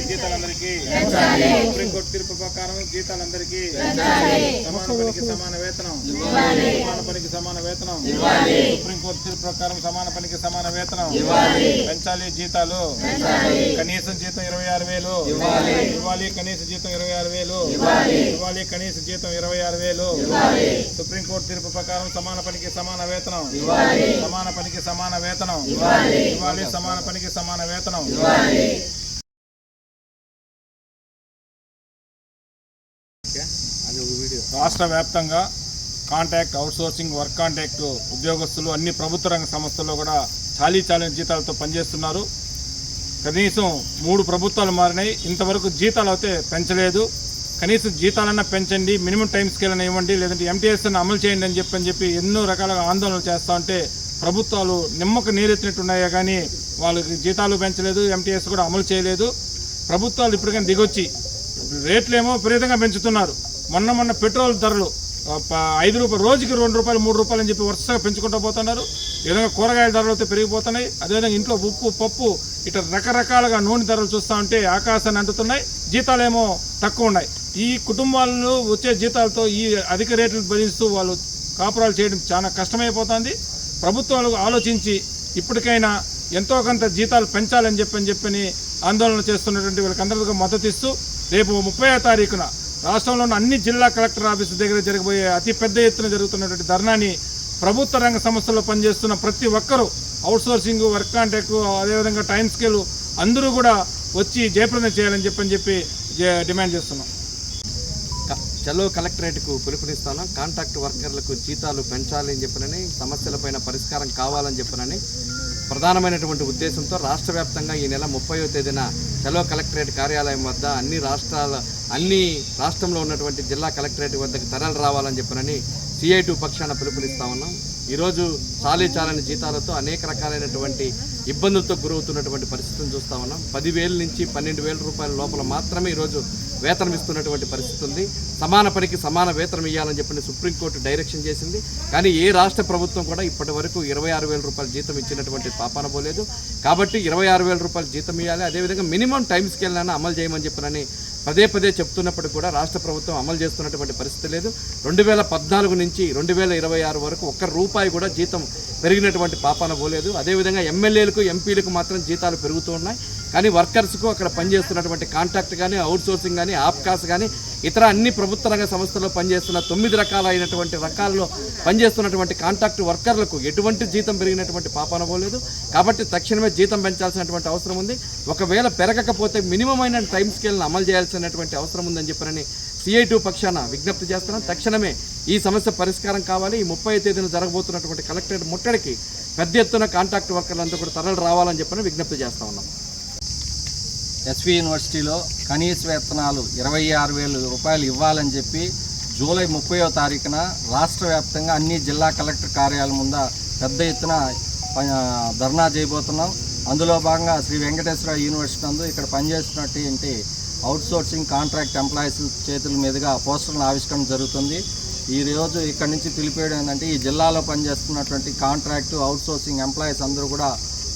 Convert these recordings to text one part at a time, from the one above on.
జీతాలందరికీ supreme court తీర్పు ప్రకారం జీతాలందరికీ సమాన పనికి సమాన వేతనం, సమాన పనికి సమాన వేతనం, సుప్రీంకోర్టు తీర్పు ప్రకారం సమాన పనికి సమాన వేతనం పెంచాలి. జీతాలు కనీసం జీతం 26,000 ఇవ్వాలి, కనీస జీతం 26,000 ఇవ్వాలి, కనీస జీతం 26,000. సుప్రీంకోర్టు తీర్పు ప్రకారం సమాన పనికి సమాన వేతనం, సమాన పనికి సమాన వేతనం ఇవ్వాలి, సమాన పనికి సమాన వేతనం. రాష్ట్ర వ్యాప్తంగా కాంట్రాక్ట్, అవుట్సోర్సింగ్, వర్క్ కాంట్రాక్ట్ ఉద్యోగస్తులు అన్ని ప్రభుత్వ రంగ సంస్థల్లో కూడా చాలీ జీతాలతో పనిచేస్తున్నారు. కనీసం 3 ప్రభుత్వాలు మారినాయి, ఇంతవరకు జీతాలు అయితే పెంచలేదు. కనీసం జీతాలన్నా పెంచండి, మినిమం టైం స్కేల్ అని ఇవ్వండి, లేదంటే ఎంటీఎస్ అని అమలు చేయండి అని చెప్పి ఎన్నో రకాలుగా ఆందోళనలు చేస్తూ ఉంటే ప్రభుత్వాలు నిమ్మకు నీరెత్తినట్టున్నాయే కానీ వాళ్ళకి జీతాలు పెంచలేదు, ఎంటీఎస్ కూడా అమలు చేయలేదు. ప్రభుత్వాలు ఇప్పటికైనా దిగొచ్చి రేట్లేమో విపరీతంగా పెంచుతున్నారు. మొన్న పెట్రోల్ ధరలు 5 రూపాయలు, రోజుకి 2 రూపాయలు 3 రూపాయలు అని చెప్పి వరుసగా పెంచుకుంటూ పోతున్నారు. ఈ విధంగా కూరగాయల ధరలు అయితే పెరిగిపోతున్నాయి. అదేవిధంగా ఇంట్లో ఉప్పు, పప్పు ఇట్లా రకరకాలుగా నూనె ధరలు చూస్తూ ఉంటే ఆకాశాన్ని అంటుతున్నాయి, జీతాలేమో తక్కువ ఉన్నాయి. ఈ కుటుంబాలను వచ్చే జీతాలతో ఈ అధిక రేట్లు భరిస్తూ వాళ్ళు కాపురాలు చేయడం చాలా కష్టమైపోతుంది. ప్రభుత్వాలు ఆలోచించి ఇప్పటికైనా ఎంతో కొంత జీతాలు పెంచాలని చెప్పని ఆందోళన చేస్తున్నటువంటి వీళ్ళకందరికీ మద్దతు ఇస్తూ రేపు 30వ తారీఖున రాష్ట్రంలోని అన్ని జిల్లా కలెక్టర్ ఆఫీసు దగ్గర జరగబోయే అతి పెద్ద ఎత్తున జరుగుతున్నటువంటి ధర్నాని ప్రభుత్వ రంగ సంస్థల్లో పనిచేస్తున్న ప్రతి ఒక్కరూ, అవుట్సోర్సింగ్, వర్క్ కాంట్రాక్ట్, అదేవిధంగా టైం స్కేల్ అందరూ కూడా వచ్చి జయప్రదం చేయాలని చెప్పి డిమాండ్ చేస్తున్నాం. చలో కలెక్టరేట్కు పిలుపునిస్తాను. కాంట్రాక్ట్ వర్కర్లకు జీతాలు పెంచాలి అని చెప్పనని, సమస్యలపైన పరిష్కారం కావాలని చెప్పనని ప్రధానమైనటువంటి ఉద్దేశంతో రాష్ట్ర వ్యాప్తంగా ఈ నెల 30వ తేదీన చలో కలెక్టరేట్ కార్యాలయం వద్ద అన్ని రాష్ట్రంలో ఉన్నటువంటి జిల్లా కలెక్టరేట్ వద్దకు తరలి రావాలని చెప్పనని CI2 పక్షాన పిలుపునిస్తా ఉన్నాం. ఈరోజు చాలని జీతాలతో అనేక రకాలైనటువంటి ఇబ్బందులతో గురవుతున్నటువంటి పరిస్థితిని చూస్తూ ఉన్నాం. 10,000 నుంచి 12,000 రూపాయల లోపల మాత్రమే ఈరోజు వేతనం ఇస్తున్నటువంటి పరిస్థితి ఉంది. సమాన పనికి సమాన వేతనం ఇవ్వాలని చెప్పి సుప్రీంకోర్టు డైరెక్షన్ చేసింది. కానీ ఏ రాష్ట్ర ప్రభుత్వం కూడా ఇప్పటి వరకు 26,000 రూపాయల జీతం ఇచ్చినటువంటి పాపాన పోలేదు. కాబట్టి 26,000 రూపాయల జీతం ఇవ్వాలి, అదేవిధంగా మినిమం టైం స్కేల్ని అమలు చేయమని చెప్పినని పదే చెప్తున్నప్పటికీ కూడా రాష్ట్ర ప్రభుత్వం అమలు చేస్తున్నటువంటి పరిస్థితి లేదు. 2014 నుంచి 2026 వరకు ₹1 కూడా జీతం పెరిగినటువంటి పాపాన పోలేదు. అదేవిధంగా ఎమ్మెల్యేలకు, ఎంపీలకు మాత్రం జీతాలు పెరుగుతూ ఉన్నాయి. కానీ వర్కర్స్కు, అక్కడ పనిచేస్తున్నటువంటి కాంట్రాక్ట్ కానీ, అవుట్సోర్సింగ్ కానీ, ఆప్కాస్ కానీ, ఇతర అన్ని ప్రభుత్వ రంగ సంస్థల్లో పనిచేస్తున్న 9 రకాల్లో పనిచేస్తున్నటువంటి కాంట్రాక్ట్ వర్కర్లకు ఎటువంటి జీతం పెరిగినటువంటి పాపాన పోలేదు. కాబట్టి తక్షణమే జీతం పెంచాల్సినటువంటి అవసరం ఉంది. ఒకవేళ పెరగకపోతే మినిమం అయిన టైం స్కేల్ని అమలు చేయాల్సినటువంటి అవసరం ఉందని చెప్పని CI2 పక్షాన విజ్ఞప్తి చేస్తున్నాం. తక్షణమే ఈ సమస్య పరిష్కారం కావాలి. ఈ 30వ తేదీన జరగబోతున్నటువంటి కలెక్టరేట్ ముట్టడికి పెద్ద ఎత్తున కాంట్రాక్ట్ వర్కర్లంతా కూడా తరలి రావాలని చెప్పని విజ్ఞప్తి చేస్తా ఉన్నాం. ఎస్వి యూనివర్సిటీలో కనీస వేతనాలు 26,000 రూపాయలు ఇవ్వాలని చెప్పి జూలై 30వ తారీఖున రాష్ట్ర వ్యాప్తంగా అన్ని జిల్లా కలెక్టర్ కార్యాలయం ముందు పెద్ద ఎత్తున ధర్నా చేయబోతున్నాం. అందులో భాగంగా శ్రీ వెంకటేశ్వర యూనివర్సిటీ నందు ఇక్కడ పనిచేస్తున్నటువంటి అవుట్సోర్సింగ్ కాంట్రాక్ట్ ఎంప్లాయీస్ చేతుల మీదుగా పోస్టర్లను ఆవిష్కరణ జరుగుతుంది. ఈరోజు ఇక్కడి నుంచి పిలిపేయడం ఏంటంటే, ఈ జిల్లాలో పనిచేస్తున్నటువంటి కాంట్రాక్టు, అవుట్సోర్సింగ్ ఎంప్లాయీస్ అందరూ కూడా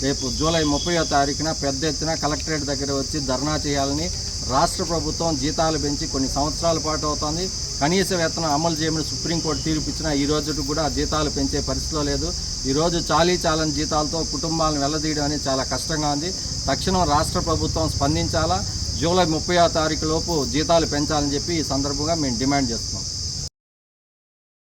రేపు జూలై 30వ తారీఖున పెద్ద ఎత్తున కలెక్టరేట్ దగ్గర వచ్చి ధర్నా చేయాలని, రాష్ట్ర ప్రభుత్వం జీతాలు పెంచి కొన్ని సంవత్సరాల పాటు అవుతుంది, కనీస వేతనం అమలు చేయమని సుప్రీంకోర్టు తీర్పు ఇచ్చినా ఈ రోజు కూడా జీతాలు పెంచే పరిస్థితిలో లేదు. ఈరోజు చాలని జీతాలతో కుటుంబాలను వెళ్లదీయడం అనేది చాలా కష్టంగా ఉంది. తక్షణం రాష్ట్ర ప్రభుత్వం స్పందించాలా, జూలై 30వ తారీఖు లోపు జీతాలు పెంచాలని చెప్పి ఈ సందర్భంగా మేము డిమాండ్ చేస్తున్నాం.